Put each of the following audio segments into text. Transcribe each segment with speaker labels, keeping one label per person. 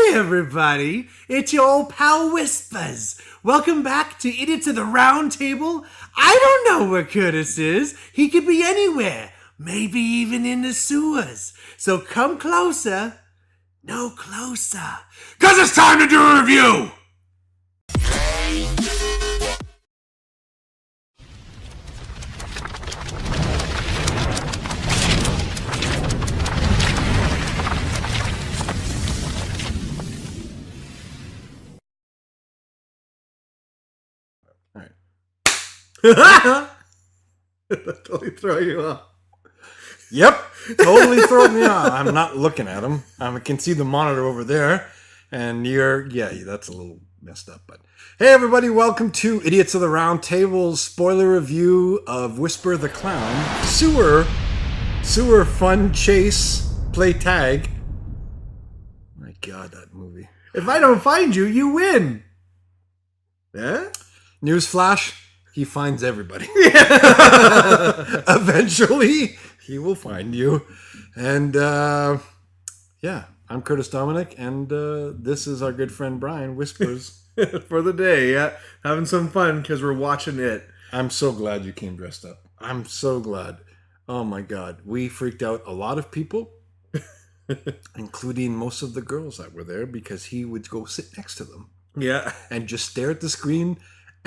Speaker 1: Hi, everybody. It's your old pal Whispers. Welcome back to Idiots of the Round Table. I don't know where Curtis is. He could be anywhere, maybe even in the sewers. So come closer. No closer. Because it's time to do a review.
Speaker 2: Totally throw you off.
Speaker 3: Yep, totally throwing me off. I'm not looking at him. I can see the monitor over there, and that's a little messed up. But hey, everybody, welcome to Idiots of the Round Table spoiler review of Whisper the Clown sewer fun chase play tag. My God, that movie!
Speaker 2: If I don't find you, you win. Yeah.
Speaker 3: Newsflash. He finds everybody. Eventually, he will find you. And, I'm Curtis Dominic, and this is our good friend Brian, Whispers.
Speaker 2: For the day, yeah. Having some fun because we're watching it.
Speaker 3: I'm so glad you came dressed up. I'm so glad. Oh, my God. We freaked out a lot of people, including most of the girls that were there, because he would go sit next to them.
Speaker 2: Yeah.
Speaker 3: And just stare at the screen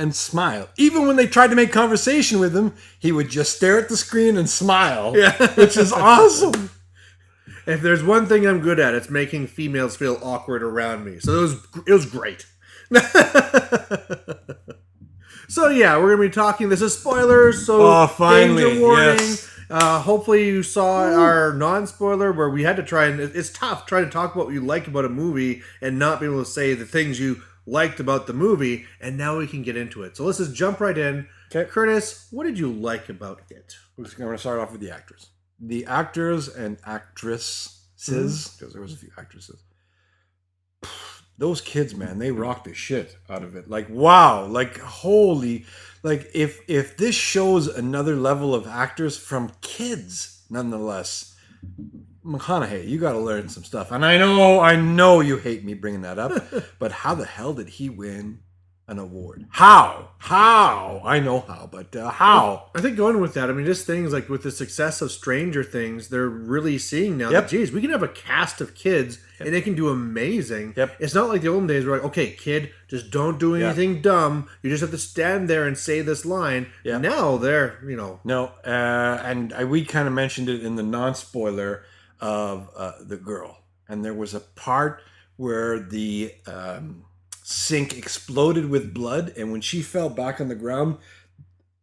Speaker 3: and smile. Even when they tried to make conversation with him, he would just stare at the screen and smile.
Speaker 2: Yeah.
Speaker 3: Which is awesome.
Speaker 2: If there's one thing I'm good at, it's making females feel awkward around me. So it was great. So yeah, we're going to be talking. This is spoilers, so
Speaker 3: finally,
Speaker 2: danger warning.
Speaker 3: yes.
Speaker 2: Hopefully you saw our non-spoiler where we had to try, and it's tough trying to talk about what you like about a movie and not be able to say the things you liked about the movie, and now we can get into it. So let's just jump right in.
Speaker 3: Okay.
Speaker 2: Curtis, what did you like about it?
Speaker 3: We're going to start off with the actors. The actors and actresses, because there was a few actresses. Those kids, man, they rocked the shit out of it. Like, wow, like, holy, like, if this shows another level of actors from kids, nonetheless, McConaughey, you got to learn some stuff. And I know you hate me bringing that up, but how the hell did he win an award? How? I know how, but how?
Speaker 2: I think going with that, I mean, just things like with the success of Stranger Things, they're really seeing now that, geez, we can have a cast of kids and they can do amazing.
Speaker 3: Yep.
Speaker 2: It's not like the old days where like, okay, kid, just don't do anything dumb. You just have to stand there and say this line.
Speaker 3: Yep.
Speaker 2: Now they're,
Speaker 3: No, we kind of mentioned it in the non-spoiler of the girl. And there was a part where the sink exploded with blood, and when she fell back on the ground,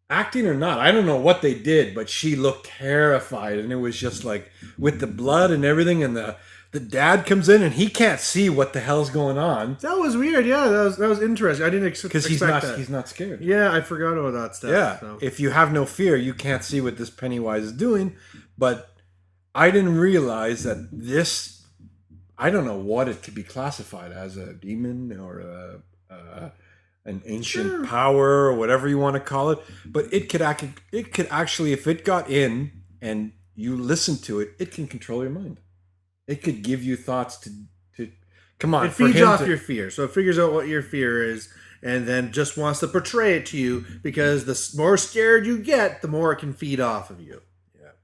Speaker 3: acting or not, I don't know what they did, but she looked terrified, and it was just like with the blood and everything, and the dad comes in and he can't see what the hell's going on.
Speaker 2: That was weird. Yeah, that was interesting. I didn't expect that.
Speaker 3: He's not scared.
Speaker 2: Yeah, I forgot about that stuff.
Speaker 3: Yeah,
Speaker 2: so.
Speaker 3: If you have no fear, you can't see what this Pennywise is doing. But I didn't realize that this, I don't know what it could be classified as, a demon or an ancient power or whatever you want to call it. But it could actually, if it got in and you listen to it, it can control your mind. It could give you thoughts to come on.
Speaker 2: It feeds off your fear. So it figures out what your fear is and then just wants to portray it to you, because the more scared you get, the more it can feed off of you.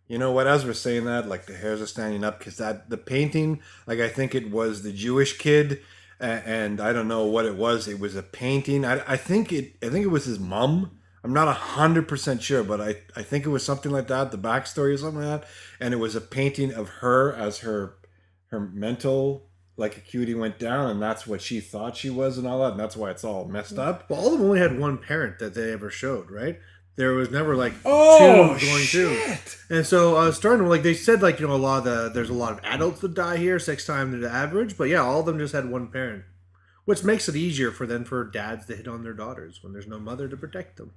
Speaker 3: You know what? As we're saying that, like the hairs are standing up, because the painting, like I think it was the Jewish kid, and I don't know what it was. It was a painting. I think it was his mom. I'm not 100% sure, but I think it was something like that. The backstory or something like that, and it was a painting of her as her mental like acuity went down, and that's what she thought she was, and all that, and that's why it's all messed up.
Speaker 2: Well, all of them only had one parent that they ever showed, right? There was never like two going to. And so starting like they said, like, there's a lot of adults that die here, 6 times the average, but yeah, all of them just had one parent, which makes it easier for dads to hit on their daughters when there's no mother to protect them.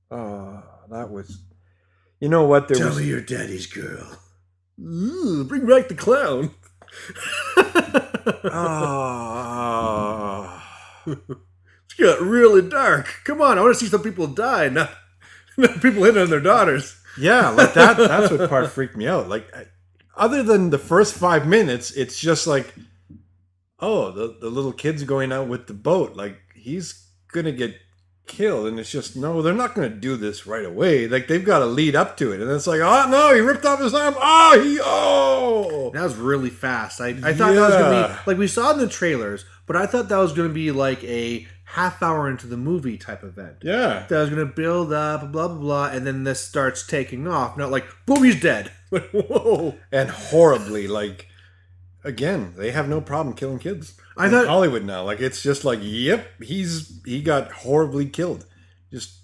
Speaker 3: That was, you know what?
Speaker 2: Tell me your daddy's girl. Ooh, bring back the clown. It's got really dark. Come on, I want to see some people die, not people hitting on their daughters.
Speaker 3: Yeah, like that's what part freaked me out. Like, other than the first 5 minutes, it's just like oh, the little kid's going out with the boat. Like, he's going to get killed. And it's just, no, they're not going to do this right away. Like, they've got to lead up to it. And it's like, oh, no, he ripped off his arm. Oh.
Speaker 2: That was really fast. I thought that was going to be, like we saw in the trailers, but I thought that was going to be like a half hour into the movie type event.
Speaker 3: Yeah.
Speaker 2: That was going to build up, blah, blah, blah, and then this starts taking off. Not like, boom, he's dead. Whoa.
Speaker 3: And horribly, like, again, they have no problem killing kids.
Speaker 2: I thought
Speaker 3: Hollywood now, like, it's just like, yep, he got horribly killed. Just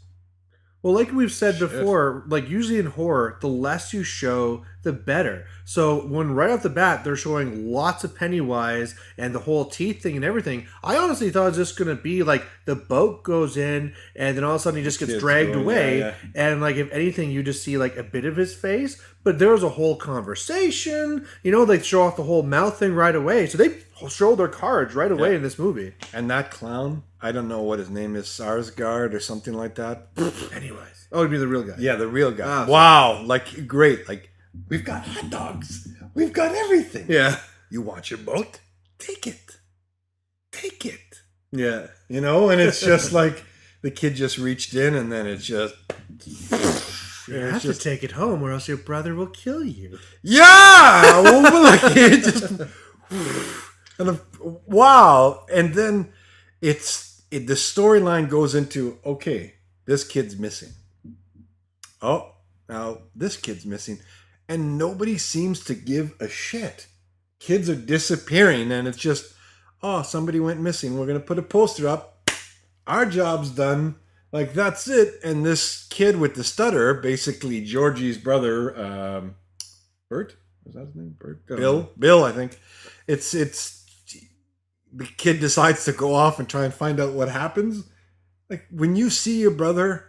Speaker 2: well, like we've said before, like usually in horror, the less you show, the better. So when right off the bat they're showing lots of Pennywise and the whole teeth thing and everything, I honestly thought it was just going to be like the boat goes in and then all of a sudden he just gets dragged away, and like if anything you just see like a bit of his face. But there was a whole conversation, they show off the whole mouth thing right away. So they show their cards right away in this movie.
Speaker 3: And that clown, I don't know what his name is, Sarsgaard or something like that.
Speaker 2: Pennywise. Oh, it'd be the real guy.
Speaker 3: Yeah, the real guy. Wow, like great. Like, we've got hot dogs. We've got everything.
Speaker 2: Yeah.
Speaker 3: You want your boat? Take it. Take it.
Speaker 2: Yeah.
Speaker 3: And it's just like the kid just reached in and then it's just...
Speaker 2: You have to take it home or else your brother will kill you.
Speaker 3: Yeah! Well, like, it just... And wow. And then the storyline goes into, okay, this kid's missing. Oh, now this kid's missing. And nobody seems to give a shit. Kids are disappearing and it's just, oh, somebody went missing. We're going to put a poster up. Our job's done. Like, that's it. And this kid with the stutter, basically Georgie's brother, Bert? Was that his name? Bert? Bill, I think. It's the kid decides to go off and try and find out what happens. Like, when you see your brother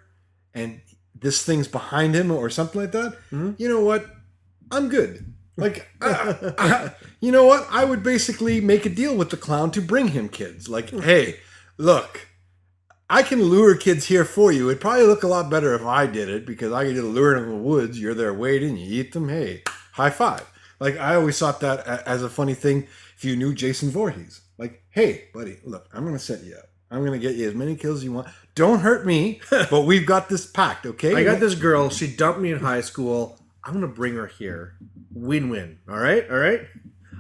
Speaker 3: and this thing's behind him or something like that, you know what? I'm good. Like, you know what? I would basically make a deal with the clown to bring him kids. Like, hey, look, I can lure kids here for you. It'd probably look a lot better if I did it because I could just lure them in the woods. You're there waiting. You eat them. Hey, high five. Like, I always thought that as a funny thing if you knew Jason Voorhees. Like, hey, buddy, look, I'm going to set you up. I'm going to get you as many kills as you want. Don't hurt me, but we've got this pact, okay?
Speaker 2: I got this girl. She dumped me in high school. I'm going to bring her here. Win-win. All right? All right?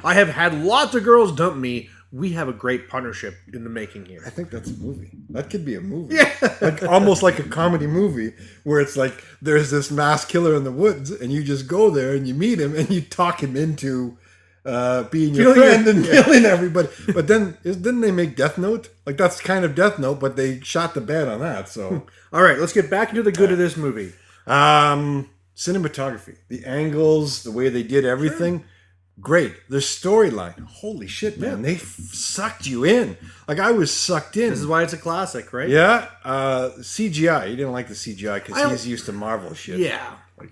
Speaker 2: I have had lots of girls dump me. We have a great partnership in the making here.
Speaker 3: I think that's a movie. That could be a movie.
Speaker 2: Yeah.
Speaker 3: Like, almost like a comedy movie where it's like there's this mass killer in the woods and you just go there and you meet him and you talk him into being your friend and killing everybody. But then, didn't they make Death Note? Like, that's kind of Death Note, but they shot the bed on that. So,
Speaker 2: all right, let's get back into the good of this movie.
Speaker 3: Cinematography, the angles, the way they did everything. Sure. Great. The storyline. Holy shit, man. They sucked you in. Like, I was sucked in.
Speaker 2: This is why it's a classic, right?
Speaker 3: Yeah. CGI. You didn't like the CGI because he's used to Marvel shit.
Speaker 2: Yeah.
Speaker 3: Like,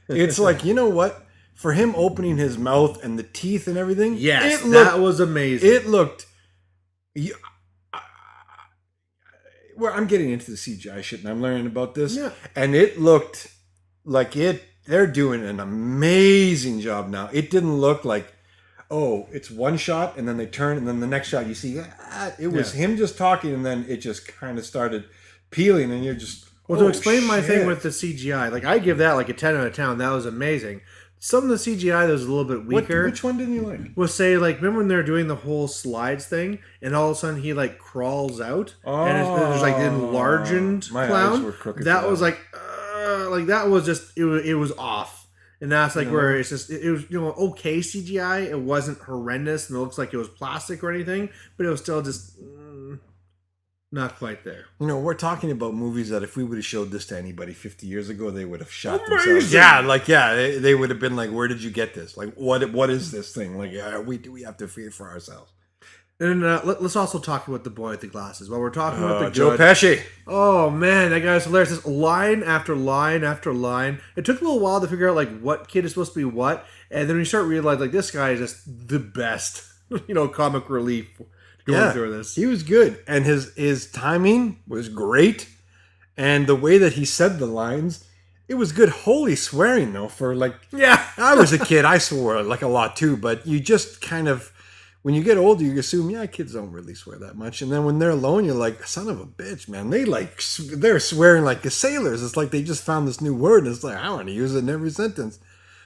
Speaker 3: it's like, you know what? For him opening his mouth and the teeth and everything.
Speaker 2: Yes, that was amazing.
Speaker 3: It looked... Well, I'm getting into the CGI shit and I'm learning about this. Yeah. And it looked like they're doing an amazing job now. It didn't look like, oh, it's one shot and then they turn and then the next shot you see, it was him just talking and then it just kind of started peeling and you're just,
Speaker 2: well, to explain my thing with the CGI, like I give that like a 10 out of 10. That was amazing. Some of the CGI that was a little bit weaker.
Speaker 3: Which one didn't you like?
Speaker 2: Was say like, remember when they're doing the whole slides thing and all of a sudden he like crawls out and there's like the enlarged
Speaker 3: my
Speaker 2: clown.
Speaker 3: Eyes were crooked.
Speaker 2: That was like that was just it was off, and that's like where it's just it was okay CGI. It wasn't horrendous and it looks like it was plastic or anything, but it was still just not quite there.
Speaker 3: We're talking about movies that if we would have showed this to anybody 50 years ago, they would have shot themselves. Yeah, like they would have been like, "Where did you get this? Like, what is this thing? Like, do we have to fear for ourselves?"
Speaker 2: And let's also talk about the boy with the glasses. While we're talking about the
Speaker 3: Joe Pesci.
Speaker 2: Oh man, that guy's hilarious. Just line after line after line. It took a little while to figure out like what kid is supposed to be what, and then we start realizing like this guy is just the best. Comic relief going through this. He
Speaker 3: was good, and his timing was great, and the way that he said the lines, it was good. Holy swearing though, for like I was a kid, I swore like a lot too, but you just kind of. when you get older, you assume, yeah, kids don't really swear that much. And then when they're alone, you're like, son of a bitch, man. They're swearing like the sailors. It's like they just found this new word. And it's like, I want to use it in every sentence.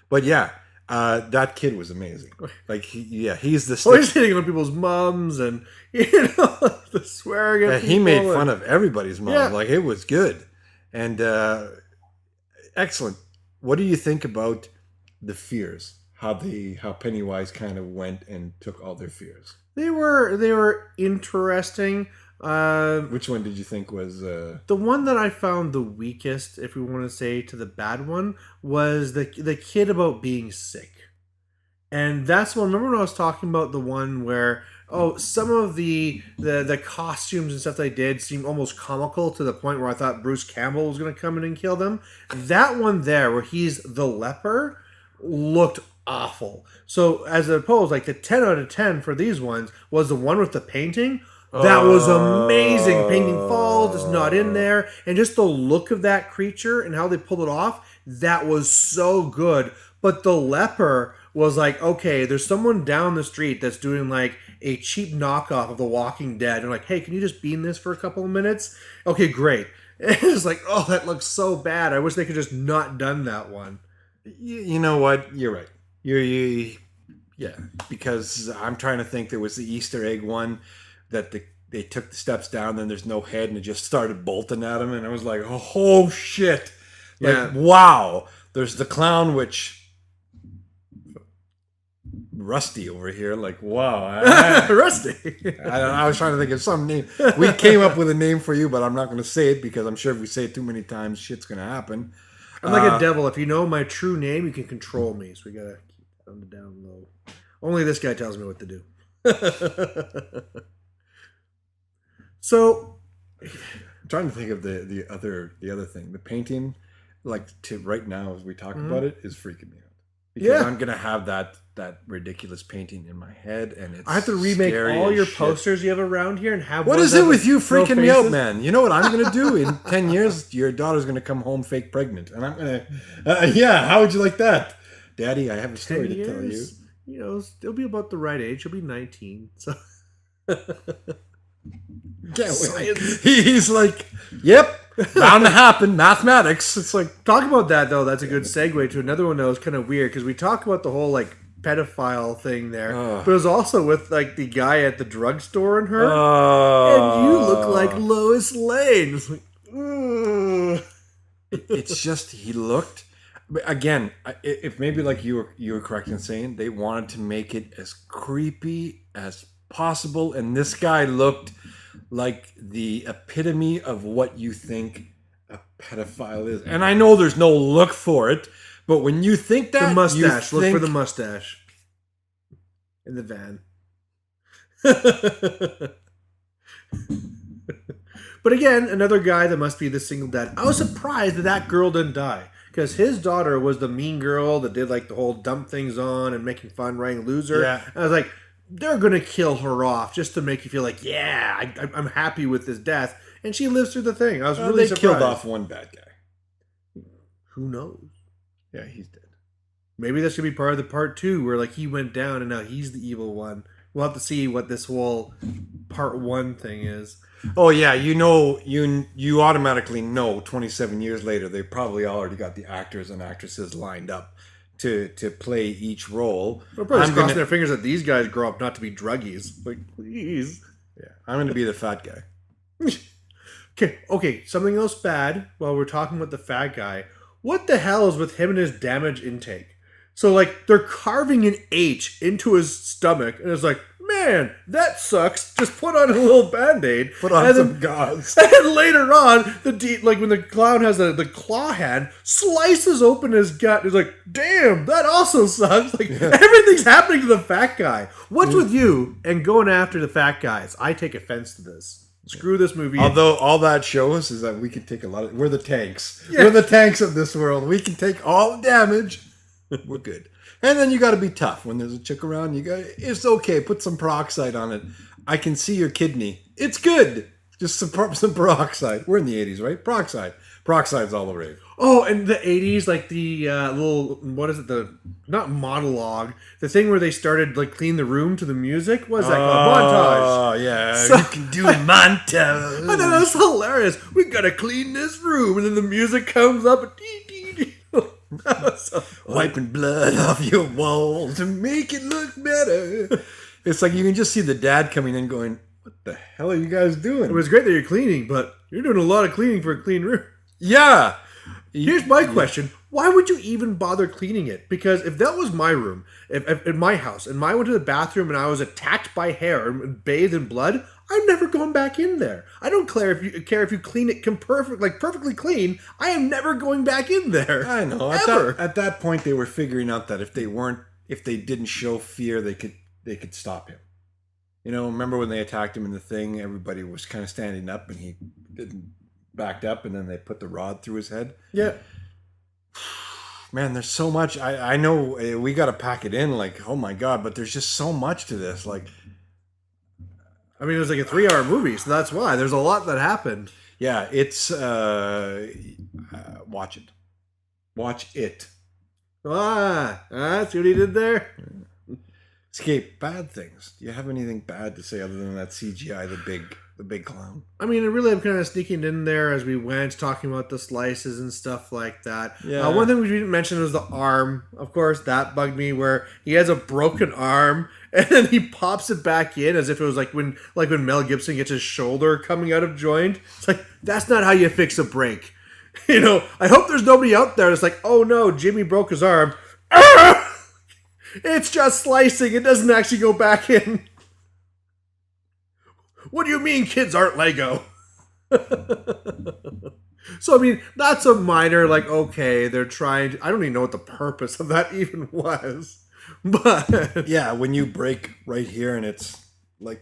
Speaker 3: But yeah, that kid was amazing. Like, he's the stick.
Speaker 2: Always hitting on people's mums and, the swearing at people.
Speaker 3: He made fun of everybody's mom.
Speaker 2: Yeah.
Speaker 3: Like, it was good. And excellent. What do you think about the fears? How Pennywise kind of went and took all their fears.
Speaker 2: They were interesting.
Speaker 3: Which one did you think was
Speaker 2: the one that I found the weakest, if we want to say to the bad one, was the kid about being sick. And that's one. Remember when I was talking about the one where some of the costumes and stuff they did seemed almost comical to the point where I thought Bruce Campbell was going to come in and kill them. That one there, where he's the leper, looked awful. So as opposed, like the 10 out of 10 for these ones was the one with the painting. That was amazing. Painting falls, it's not in there. And just the look of that creature and how they pulled it off, that was so good. But the leper was like, okay, there's someone down the street that's doing like a cheap knockoff of The Walking Dead. And like, hey, can you just be in this for a couple of minutes? Okay, great. And it's like, oh, that looks so bad. I wish they could just not done that one.
Speaker 3: You know what? You're right. Yeah, because I'm trying to think. There was the Easter egg one that they took the steps down, then there's no head, and it just started bolting at him, and I was like, oh shit! Like, wow. There's the clown, which Rusty over here, like, wow.
Speaker 2: Rusty.
Speaker 3: I was trying to think of some name. We came up with a name for you, but I'm not going to say it because I'm sure if we say it too many times, shit's going to happen.
Speaker 2: I'm like a devil. If you know my true name, you can control me. So we gotta keep it on the down low. Only this guy tells me what to do. So,
Speaker 3: I'm trying to think of the other thing. The painting, like to right now as we talk about it, is freaking me out. Because I'm gonna have that ridiculous painting in my head, and it's
Speaker 2: I have to remake all your posters you have around here and have.
Speaker 3: What is it with you freaking me out, man? You know what I'm gonna do in 10 years? Your daughter's gonna come home fake pregnant, and I'm gonna. How would you like that, Daddy? I have a story to tell you.
Speaker 2: You know, it'll be about the right age. She'll be 19. So.
Speaker 3: He's like, yep, bound to happen. Mathematics. It's like,
Speaker 2: talk about that though. That's a good segue to another one that was kind of weird because we talk about the whole like pedophile thing there, but it was also with like the guy at the drugstore and her, and you look like Lois Lane. It's like,
Speaker 3: it's just he looked. But again, if maybe like you were correct in saying they wanted to make it as creepy as possible, and this guy looked like the epitome of what you think a pedophile is. And I know there's no look for it, but when you think that,
Speaker 2: the mustache, look for the mustache in the van. But again, another guy that must be the single dad. I was surprised that girl didn't die. Because his daughter was the mean girl that did like the whole dump things on and making fun, writing loser. Yeah. And I was like, they're going to kill her off just to make you feel like, yeah, I'm happy with this death. And she lives through the thing. I was really surprised. They
Speaker 3: killed off one bad guy.
Speaker 2: Who knows?
Speaker 3: Yeah, he's dead.
Speaker 2: Maybe that should be part of the part 2 where like he went down and now he's the evil one. We'll have to see what this whole part 1 thing is.
Speaker 3: Oh yeah, you automatically know 27 years later they probably already got the actors and actresses lined up to play each role.
Speaker 2: They're probably crossing their fingers that these guys grow up not to be druggies. Like, please.
Speaker 3: Yeah, I'm going to be the fat guy.
Speaker 2: Okay, something else bad while we're talking about the fat guy. What the hell is with him and his damage intake? So, like, they're carving an H into his stomach, and it's like, man, that sucks. Just put on a little Band-Aid.
Speaker 3: Put on some gauze.
Speaker 2: And then later on, when the clown has the claw hand, slices open his gut. He's like, damn, that also sucks. Like, everything's happening to the fat guy. What's with you and going after the fat guys? I take offense to this. Screw this movie.
Speaker 3: Although all that shows is that we can take a lot of... We're the tanks. Yeah. We're the tanks of this world. We can take all the damage. We're good. And then you got to be tough. When there's a chick around, it's okay. Put some peroxide on it. I can see your kidney. It's good. Just some peroxide. We're in the 80s, right? Peroxide's all the rage.
Speaker 2: Oh, and the 80s, like the little, what is it, not monologue, the thing where they started, like, clean the room to the music? What is that called? Montage.
Speaker 3: Oh, yeah.
Speaker 2: So-
Speaker 3: you can do a montage.
Speaker 2: I thought that was hilarious. We gotta clean this room, and then the music comes up. And that was so funny.
Speaker 3: Wiping blood off your wall to make it look better. It's like you can just see the dad coming in going, what the hell are you guys doing?
Speaker 2: It was great that you're cleaning, but you're doing a lot of cleaning for a clean room.
Speaker 3: Yeah.
Speaker 2: Here's my question. Why would you even bother cleaning it? Because if that was my room, if in my house, and I went to the bathroom and I was attacked by hair and bathed in blood, I'm never going back in there. I don't care if you clean it perfectly clean. I am never going back in there.
Speaker 3: I know. At that point, they were figuring out that if they didn't show fear, they could stop him. You know, remember when they attacked him in the thing? Everybody was kind of standing up, and he backed up, and then they put the rod through his head.
Speaker 2: Yeah.
Speaker 3: Man, there's so much. I know we got to pack it in. Like, oh my god! But there's just so much to this. Like,
Speaker 2: I mean, it was like a 3-hour movie, so that's why there's a lot that happened.
Speaker 3: yeah, it's watch it. Watch it.
Speaker 2: See what he did there?
Speaker 3: Escape bad things. Do you have anything bad to say other than that CGI, the big clown?
Speaker 2: I mean, it really, I'm kind of sneaking in there as we went, talking about the slices and stuff like that.
Speaker 3: Yeah.
Speaker 2: One thing we didn't mention was the arm. Of course, that bugged me, where he has a broken arm and then he pops it back in as if it was like when Mel Gibson gets his shoulder coming out of joint. It's like, that's not how you fix a break. You know, I hope there's nobody out there that's like, oh no, Jimmy broke his arm. It's just slicing. It doesn't actually go back in. What do you mean kids aren't Lego? So, I mean, that's a minor, like, okay, they're trying to, I don't even know what the purpose of that even was. But
Speaker 3: Yeah, when you break right here and it's like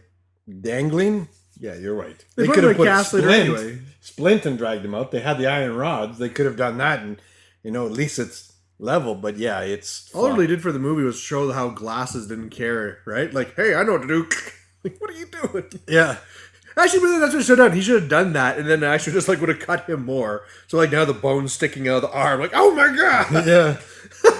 Speaker 3: dangling. Yeah, you're right.
Speaker 2: They put
Speaker 3: could
Speaker 2: him
Speaker 3: have
Speaker 2: in
Speaker 3: put
Speaker 2: a cast later anyway.
Speaker 3: Splint and dragged him out. They had the iron rods. They could have done that, and at least it's level. But yeah, it's
Speaker 2: all it really did for the movie was show how glasses didn't care, right? Like, hey, I know what to do. Like, what are you doing?
Speaker 3: Yeah.
Speaker 2: Actually, really, that's what he should have done. He should have done that, and then actually just like would have cut him more. So like now the bone's sticking out of the arm. Like, oh my god!
Speaker 3: Yeah.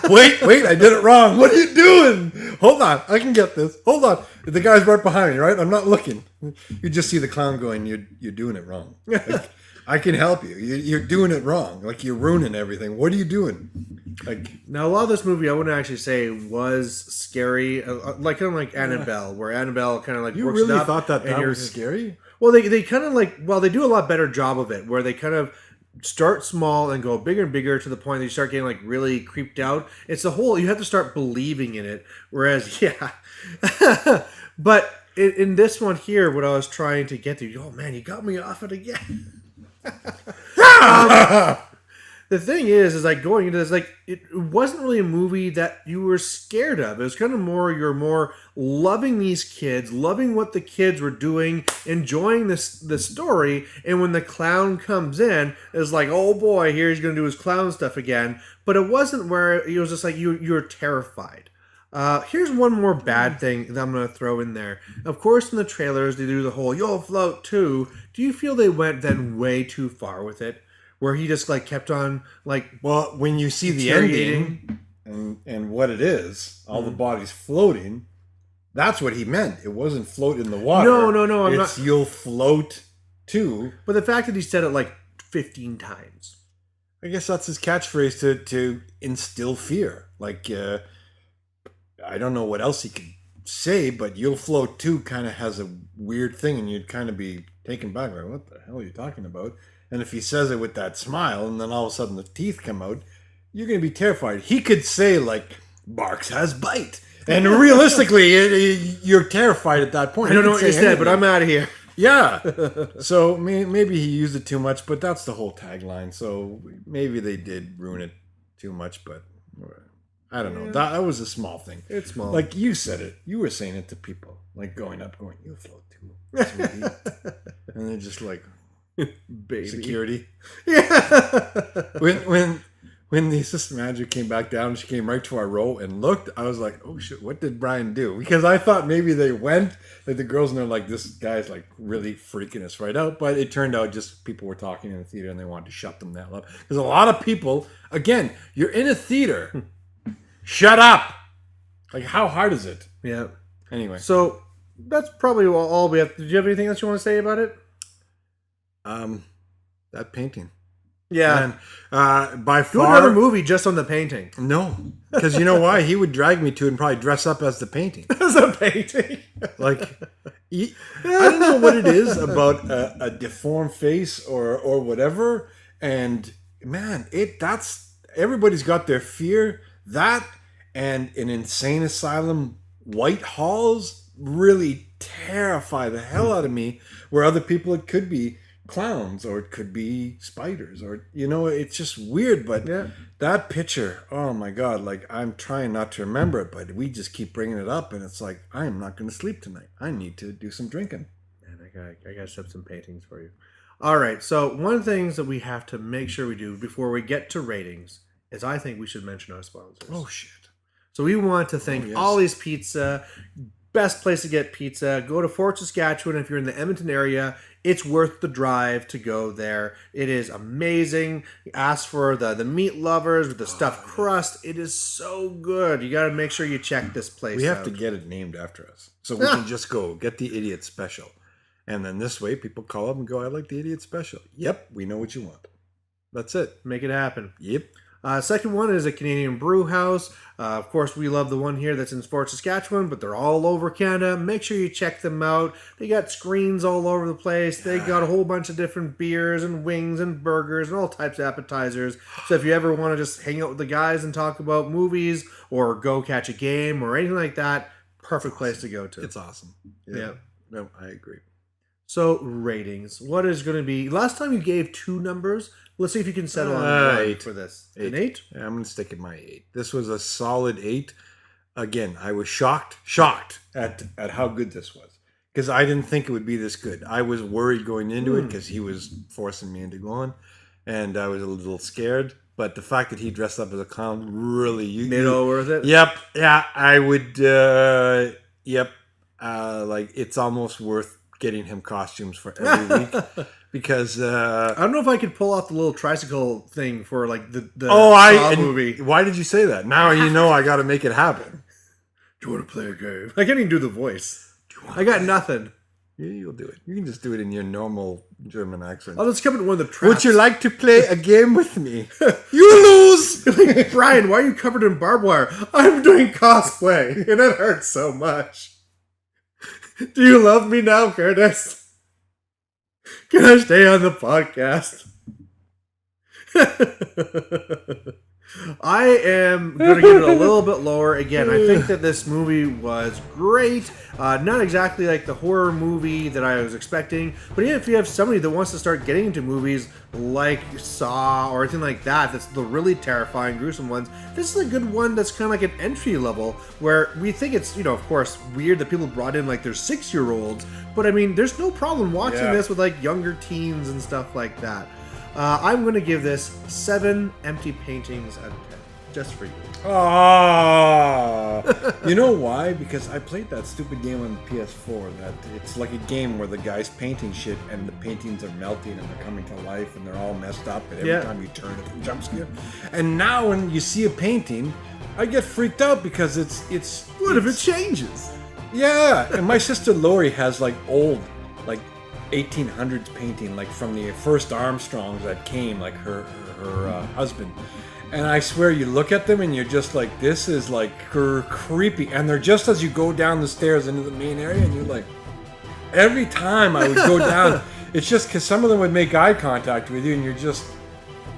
Speaker 3: Wait, I did it wrong. What are you doing? Hold on, I can get this. Hold on. The guy's right behind me, right? I'm not looking. You just see the clown going, you're doing it wrong. Like, I can help you. You're doing it wrong. Like, you're ruining everything. What are you doing? Like,
Speaker 2: now a lot of this movie, I wouldn't actually say was scary, like kind of like Annabelle, where Annabelle kind of like
Speaker 3: you
Speaker 2: works it
Speaker 3: really
Speaker 2: up,
Speaker 3: thought that
Speaker 2: and you're-
Speaker 3: was scary?
Speaker 2: Well, they kind of like, well, they do a lot better job of it, where they kind of start small and go bigger and bigger to the point that you start getting like really creeped out. It's the whole, you have to start believing in it. Whereas, yeah, but in this one here, what I was trying to get to, oh man, you got me off it again. The thing is like going into this, like it wasn't really a movie that you were scared of. It was kind of more, you're more loving these kids, loving what the kids were doing, enjoying the story. And when the clown comes in, it's like, oh boy, here he's going to do his clown stuff again. But it wasn't where it was just like you're terrified. Here's one more bad thing that I'm going to throw in there. Of course, in the trailers, they do the whole "you'll float too." Do you feel they went then way too far with it? Where he just like kept on like,
Speaker 3: well, when you see the ending and what it is, all the bodies floating, that's what he meant. It wasn't float in the water.
Speaker 2: No, I'm not.
Speaker 3: You'll float too.
Speaker 2: But the fact that he said it like 15 times.
Speaker 3: I guess that's his catchphrase to instill fear. Like, I don't know what else he could say, but "you'll float too" kind of has a weird thing, and you'd kind of be taken back. Like, what the hell are you talking about? And if he says it with that smile, and then all of a sudden the teeth come out, you're going to be terrified. He could say, like, "Barks has bite." And realistically, you're terrified at that point.
Speaker 2: I don't know what you said, but I'm out of here.
Speaker 3: Yeah. So maybe he used it too much, but that's the whole tagline. So maybe they did ruin it too much, but I don't know.
Speaker 2: Yeah.
Speaker 3: That was a small thing.
Speaker 2: It's small.
Speaker 3: Like you said it. You were saying it to people. Like going, "You'll float too, sweetie." And they're just like,
Speaker 2: baby
Speaker 3: security.
Speaker 2: Yeah.
Speaker 3: when the assistant manager came back down, she came right to our row and looked. I was like, "Oh shit, what did Brian do?" Because I thought maybe they went, like the girls know, like this guy's like really freaking us right out. But it turned out just people were talking in the theater and they wanted to shut them that up. Because a lot of people, again, you're in a theater, shut up. Like, how hard is it?
Speaker 2: Yeah.
Speaker 3: Anyway,
Speaker 2: So that's probably all we have. Did you have anything else you want to say about it?
Speaker 3: that painting.
Speaker 2: Yeah.
Speaker 3: And by
Speaker 2: Do
Speaker 3: far,
Speaker 2: another movie just on the painting.
Speaker 3: no, because you know why? He would drag me to it and probably dress up as the painting.
Speaker 2: As a painting.
Speaker 3: Like, I don't know what it is about a deformed face or whatever. And man, that's everybody's got their fear. That and an insane asylum, white halls really terrify the hell out of me. Where other people, it could be clowns or it could be spiders or it's just weird. But
Speaker 2: Yeah.
Speaker 3: that picture, oh my god, like I'm trying not to remember it, but we just keep bringing it up and it's like I am not going to sleep tonight. I need to do some drinking.
Speaker 2: Man, I got to set some paintings for you. All right. So one of the things that we have to make sure we do before we get to ratings is I think we should mention our sponsors.
Speaker 3: Oh shit.
Speaker 2: So we want to thank
Speaker 3: yes.
Speaker 2: Ollie's Pizza. Best place to get pizza. Go to Fort Saskatchewan if you're in the Edmonton area. It's worth the drive to go there. It is amazing. Ask for the meat lovers with the stuffed crust. It is so good. You got to make sure you check this place
Speaker 3: We have
Speaker 2: out.
Speaker 3: to get it named after us. So we can just go get the idiot special. And then this way people call up and go, I like the idiot special. Yep, we know what you want. That's it.
Speaker 2: Make it happen.
Speaker 3: Yep.
Speaker 2: Second one is a Canadian brew house. Of course, we love the one here that's in Fort Saskatchewan, but they're all over Canada. Make sure you check them out. They got screens all over the place. They got a whole bunch of different beers and wings and burgers and all types of appetizers. So if you ever want to just hang out with the guys and talk about movies or go catch a game or anything like that, perfect place to go to.
Speaker 3: It's awesome.
Speaker 2: Yeah.
Speaker 3: No, I agree.
Speaker 2: So ratings. What is going to be... Last time you gave 2 numbers. Let's see if you can settle on 1
Speaker 3: 8.
Speaker 2: for this.
Speaker 3: 8.
Speaker 2: An 8?
Speaker 3: Yeah, I'm going to stick at my 8. This was a solid 8. Again, I was shocked at how good this was. Because I didn't think it would be this good. I was worried going into it because he was forcing me into going. And I was a little scared. But the fact that he dressed up as a clown really...
Speaker 2: Made it all worth it?
Speaker 3: Yep. Yeah, I would... like, it's almost worth getting him costumes for every week. Because
Speaker 2: I don't know if I could pull off the little tricycle thing for like the
Speaker 3: Saw
Speaker 2: Saw movie.
Speaker 3: Why did you say that? Now you know I got to make it happen.
Speaker 2: Do you want to play a game? I can't even do the voice. I got nothing.
Speaker 3: Yeah, you'll do it. You can just do it in your normal German accent.
Speaker 2: I'll just come in one of the traps.
Speaker 3: Would you like to play a game with me? You lose!
Speaker 2: Like, Brian, why are you covered in barbed wire? I'm doing cosplay, and it hurts so much. Do you love me now, Curtis? Can I stay on the podcast? I am going to give it a little bit lower. Again, I think that this movie was great. Not exactly like the horror movie that I was expecting, but even if you have somebody that wants to start getting into movies like Saw or anything like that, that's the really terrifying, gruesome ones, this is a good one that's kind of like an entry level where we think it's, of course, weird that people brought in like their 6-year-olds, but I mean, there's no problem watching this with like younger teens and stuff like that. I'm going to give this 7 empty paintings out of 10, just for you.
Speaker 3: Ah, you know why? Because I played that stupid game on the PS4. That it's like a game where the guy's painting shit and the paintings are melting and they're coming to life and they're all messed up. And every time you turn, it's a jump scare. And now when you see a painting, I get freaked out because it's.
Speaker 2: What if it changes?
Speaker 3: Yeah, and my sister Lori has like old, like 1800s painting, like from the first Armstrongs that came, like her husband. And I swear, you look at them and you're just like, this is like creepy. And they're just as you go down the stairs into the main area, and you're like, every time I would go down, it's just because some of them would make eye contact with you, and you're just.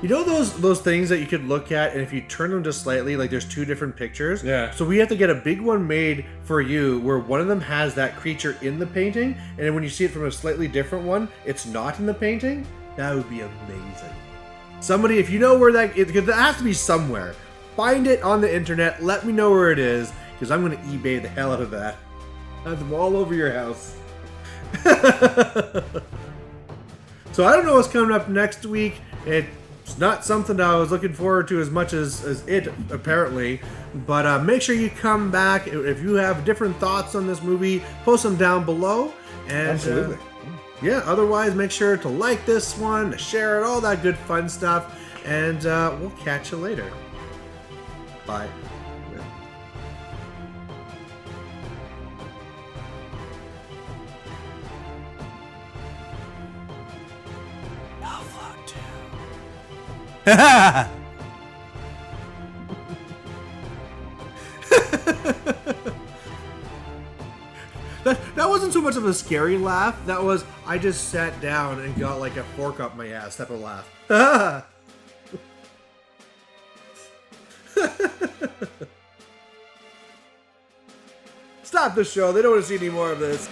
Speaker 2: You know those things that you could look at, and if you turn them just slightly, like there's 2 different pictures?
Speaker 3: Yeah.
Speaker 2: So we have to get a big one made for you where one of them has that creature in the painting, and then when you see it from a slightly different one, it's not in the painting? That would be amazing. Somebody, if you know where that is, because it has to be somewhere, find it on the internet, let me know where it is, because I'm going to eBay the hell out of that. Have them all over your house. So I don't know what's coming up next week. It's It's not something that I was looking forward to as much as it, apparently. But make sure you come back. If you have different thoughts on this movie, post them down below. And,
Speaker 3: Absolutely.
Speaker 2: Yeah, otherwise, make sure to like this one, share it, all that good fun stuff. And we'll catch you later. Bye.
Speaker 1: I'll float too. That wasn't so much of a scary laugh. That was, I just sat down and got like a fork up my ass type of laugh. Stop the show. They don't want to see any more of this.